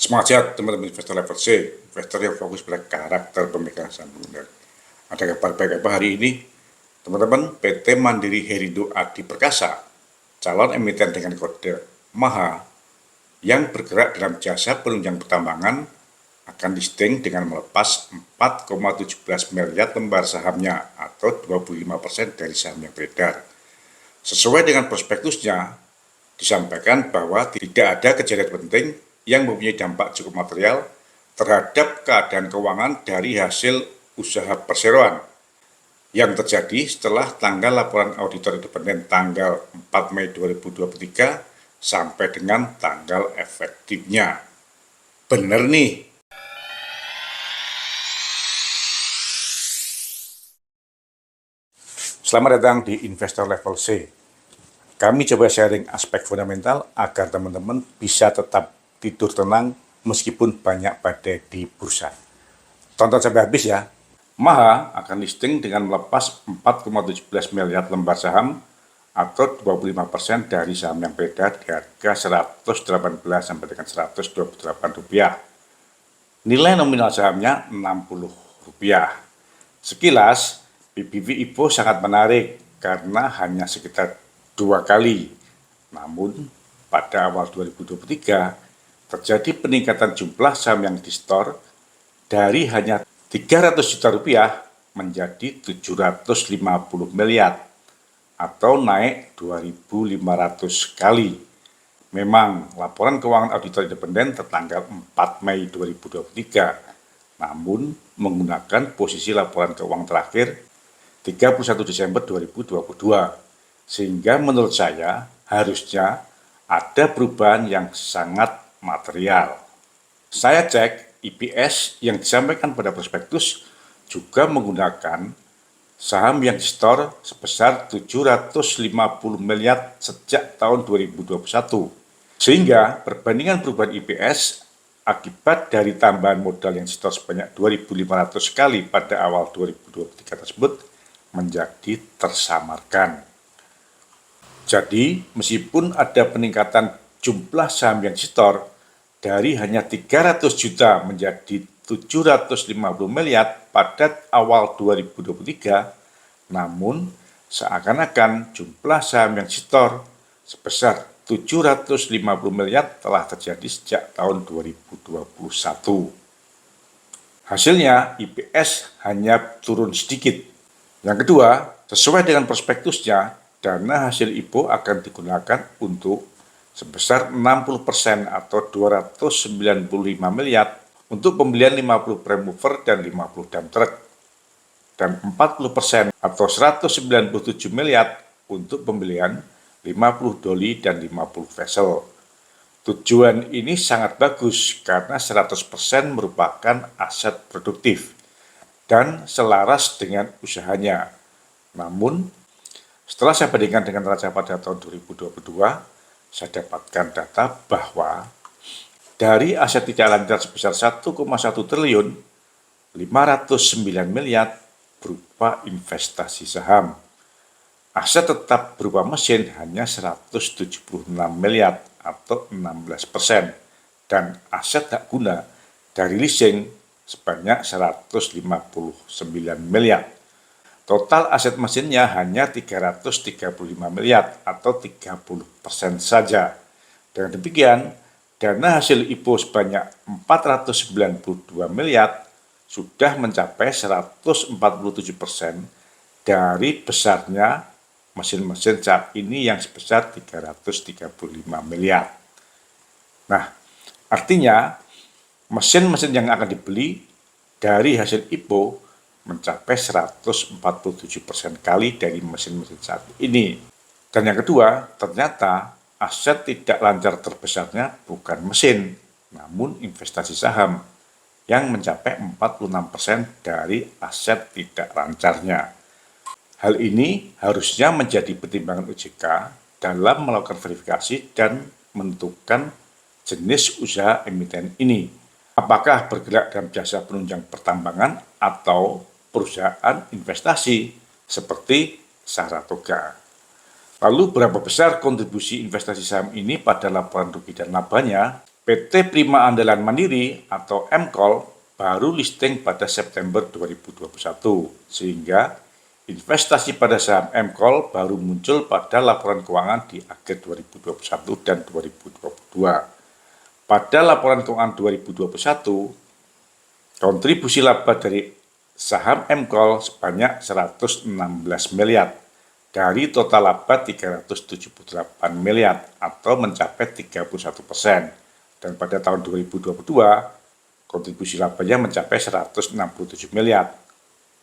Semangat sehat teman-teman investor level C, investor yang fokus pada karakter pemegang saham pengendali. Ada kabar baik apa hari ini? Teman-teman, PT Mandiri Herindo Adi Perkasa, calon emiten dengan kode MAHA yang bergerak dalam jasa penunjang pertambangan akan listing dengan melepas 4,17 miliar lembar sahamnya atau 25% dari saham yang beredar. Sesuai dengan prospektusnya, disampaikan bahwa tidak ada kejadian penting yang mempunyai dampak cukup material terhadap keadaan keuangan dari hasil usaha perseroan yang terjadi setelah tanggal laporan auditor independen tanggal 4 Mei 2023 sampai dengan tanggal efektifnya. Bener nih. Selamat datang di Investor Level C. Kami coba sharing aspek fundamental agar teman-teman bisa tetap tidur tenang meskipun banyak badai di bursa. Tonton sampai habis ya. MAHA akan listing dengan melepas 4,17 miliar lembar saham atau 25% dari saham yang beredar di harga 118 sampai dengan 128 rupiah. Nilai nominal sahamnya 60 rupiah. Sekilas, PBV IPO sangat menarik karena hanya sekitar 2 kali. Namun, pada awal 2023, terjadi peningkatan jumlah saham yang di-store dari hanya 300 juta rupiah menjadi 750 miliar atau naik 2.500 kali. Memang laporan keuangan auditor independen tertanggal 4 Mei 2023, namun menggunakan posisi laporan keuangan terakhir 31 Desember 2022, sehingga menurut saya harusnya ada perubahan yang sangat material. Saya cek EPS yang disampaikan pada prospektus juga menggunakan saham yang di-store sebesar 750 miliar sejak tahun 2021. Sehingga perbandingan perubahan EPS akibat dari tambahan modal yang di-store sebanyak 2.500 kali pada awal 2023 tersebut menjadi tersamarkan. Jadi, meskipun ada peningkatan jumlah saham yang di-store dari hanya 300 juta menjadi 750 miliar pada awal 2023, namun seakan-akan jumlah saham yang di-store sebesar 750 miliar telah terjadi sejak tahun 2021. Hasilnya, EPS hanya turun sedikit. Yang kedua, sesuai dengan prospektusnya, dana hasil IPO akan digunakan untuk sebesar 60% atau 295 miliar untuk pembelian 50 prime mover dan 50 dump truck, dan 40% atau 197 miliar untuk pembelian 50 doli dan 50 vessel. Tujuan ini sangat bagus karena 100% merupakan aset produktif dan selaras dengan usahanya. Namun, setelah saya bandingkan dengan neraca pada tahun 2022, saya dapatkan data bahwa dari aset tidak lancar sebesar 1,1 triliun, 509 miliar berupa investasi saham. Aset tetap berupa mesin hanya 176 miliar atau 16%, dan aset tak guna dari leasing sebanyak 159 miliar. Total aset mesinnya hanya 335 miliar atau 30% saja. Dengan demikian, dana hasil IPO sebanyak 492 miliar sudah mencapai 147% dari besarnya mesin-mesin saat ini yang sebesar 335 miliar. Nah, artinya mesin-mesin yang akan dibeli dari hasil IPO mencapai 147% kali dari mesin-mesin saat ini. Dan yang kedua, ternyata aset tidak lancar terbesarnya bukan mesin, namun investasi saham yang mencapai 46% dari aset tidak lancarnya. Hal ini harusnya menjadi pertimbangan OJK dalam melakukan verifikasi dan menentukan jenis usaha emiten ini. Apakah bergerak dalam jasa penunjang pertambangan atau perusahaan investasi seperti Saratoga. Lalu berapa besar kontribusi investasi saham ini pada laporan rugi dan labanya? PT Prima Andalan Mandiri atau MCOL baru listing pada September 2021, sehingga investasi pada saham MCOL baru muncul pada laporan keuangan di akhir 2021 dan 2022. Pada laporan keuangan 2021, kontribusi laba dari saham MCOL sebanyak 116 miliar dari total laba 378 miliar atau mencapai 31%. Dan pada tahun 2022, kontribusi labanya mencapai 167 miliar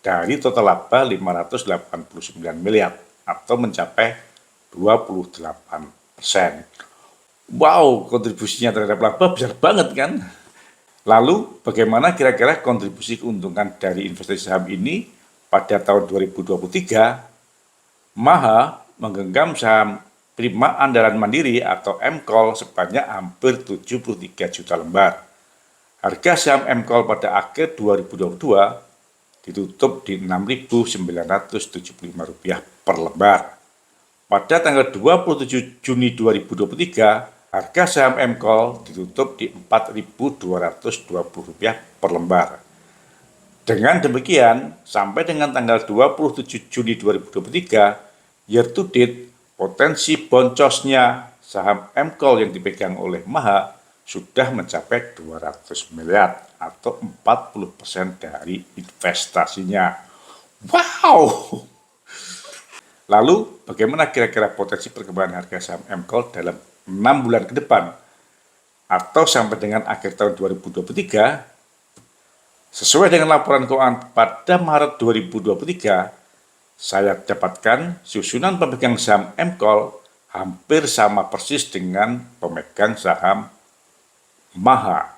dari total laba 589 miliar atau mencapai 28%. Wow, kontribusinya terhadap laba besar banget kan? Lalu, bagaimana kira-kira kontribusi keuntungan dari investasi saham ini pada tahun 2023? Maha menggenggam saham Prima Andalan Mandiri atau MCOL sebanyak hampir 73 juta lembar. Harga saham MCOL pada akhir 2022 ditutup di Rp6.975 per lembar. Pada tanggal 27 Juni 2023, harga saham MCOL ditutup di Rp4.220 per lembar. Dengan demikian, sampai dengan tanggal 27 Juni 2023, year to date, potensi boncosnya saham MCOL yang dipegang oleh Maha sudah mencapai 200 miliar atau 40% dari investasinya. Wow! Lalu, bagaimana kira-kira potensi perkembangan harga saham MCOL dalam 6 bulan ke depan atau sampai dengan akhir tahun 2023? Sesuai dengan laporan keuangan pada Maret 2023, saya dapatkan susunan pemegang saham MCOL hampir sama persis dengan pemegang saham Maha.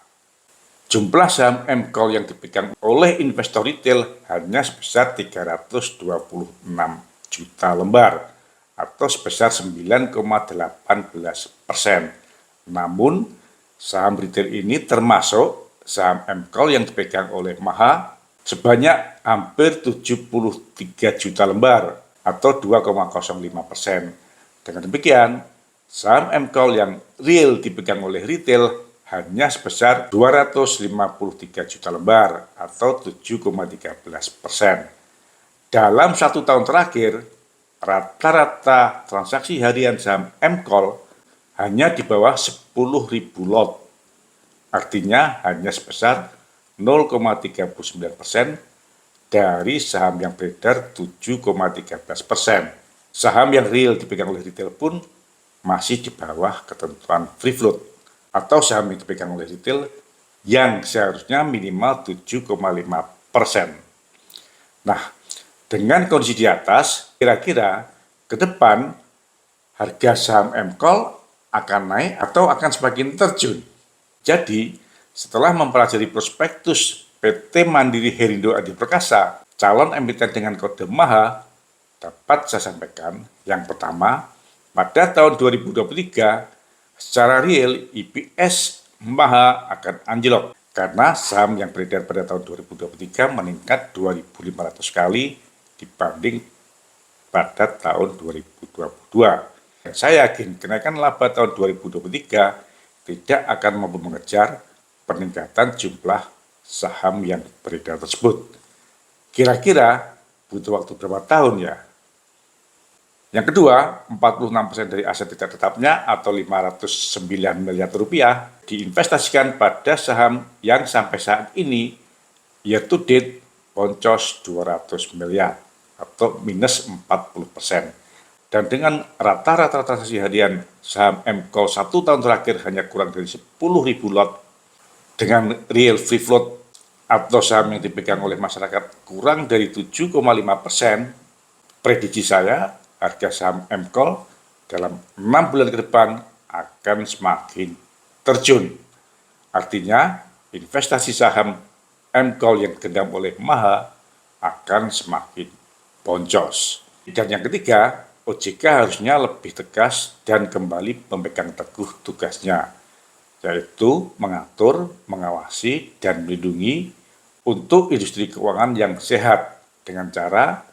Jumlah saham MCOL yang dipegang oleh investor retail hanya sebesar 326 juta lembar atau sebesar 9,18%. Namun, saham retail ini termasuk saham MCOL yang dipegang oleh Maha sebanyak hampir 73 juta lembar atau 2,05%. Dengan demikian, saham MCOL yang real dipegang oleh retail hanya sebesar 253 juta lembar atau 7,13%. Dalam 1 tahun terakhir, rata-rata transaksi harian saham MCOL hanya di bawah 10.000 lot. Artinya hanya sebesar 0,39% dari saham yang beredar 7,13%. Saham yang real dipegang oleh retail pun masih di bawah ketentuan free float atau saham yang dipegang oleh retail yang seharusnya minimal 7,5%. Nah, dengan kondisi di atas, kira-kira ke depan harga saham MCOL akan naik atau akan semakin terjun. Jadi, setelah mempelajari prospektus PT Mandiri Herindo Adi Perkasa, calon emiten dengan kode Maha, dapat saya sampaikan yang pertama, pada tahun 2023, secara real EPS Maha akan anjlok karena saham yang beredar pada tahun 2023 meningkat 2.500 kali dibanding pada tahun 2022. Dan saya yakin kenaikan laba tahun 2023 tidak akan mampu mengejar peningkatan jumlah saham yang beredar tersebut. Kira-kira butuh waktu berapa tahun ya? Yang kedua, 46% dari aset tidak tetapnya atau 509 miliar rupiah diinvestasikan pada saham yang sampai saat ini year to date boncos 200 miliar atau minus 40%. Dan dengan rata-rata transaksi harian saham MCOL 1 tahun terakhir hanya kurang dari 10.000 lot, dengan real free float atau saham yang dipegang oleh masyarakat kurang dari 7,5%, prediksi saya harga saham MCOL dalam 6 bulan ke depan akan semakin terjun. Artinya, investasi saham MCOL yang digenggam oleh Maha akan semakin boncos. Dan yang ketiga, OJK harusnya lebih tegas dan kembali memegang teguh tugasnya, yaitu mengatur, mengawasi, dan melindungi untuk industri keuangan yang sehat dengan cara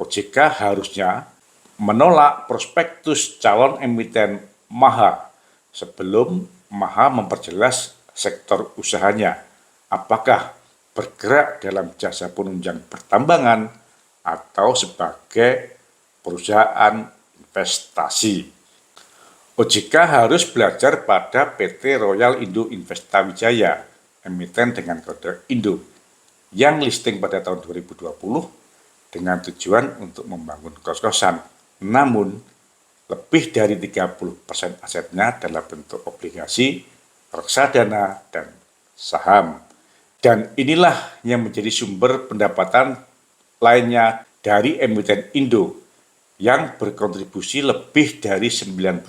OJK harusnya menolak prospektus calon emiten Maha sebelum Maha memperjelas sektor usahanya, apakah bergerak dalam jasa penunjang pertambangan atau sebagai perusahaan investasi. OJK harus belajar pada PT Royal Indo Investa Wijaya, emiten dengan kode Indo, yang listing pada tahun 2020 dengan tujuan untuk membangun kos-kosan. Namun, lebih dari 30% asetnya dalam bentuk obligasi, reksadana, dan saham. Dan inilah yang menjadi sumber pendapatan lainnya dari emiten Indo yang berkontribusi lebih dari 90%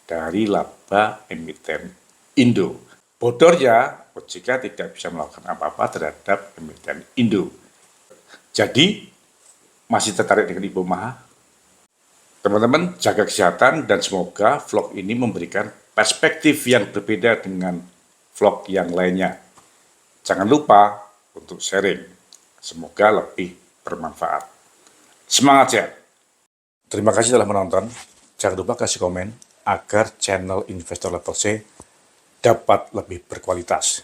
dari laba emiten Indo. Bodornya, OJK tidak bisa melakukan apa-apa terhadap emiten Indo. Jadi, masih tertarik dengan Ibu Maha? Teman-teman, jaga kesehatan dan semoga vlog ini memberikan perspektif yang berbeda dengan vlog yang lainnya. Jangan lupa untuk sharing. Semoga lebih bermanfaat. Semangat ya! Terima kasih telah menonton. Jangan lupa kasih komen agar channel Investor Level C dapat lebih berkualitas.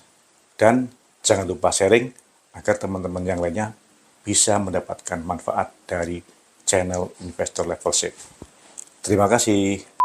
Dan jangan lupa sharing agar teman-teman yang lainnya bisa mendapatkan manfaat dari channel Investor Level C. Terima kasih.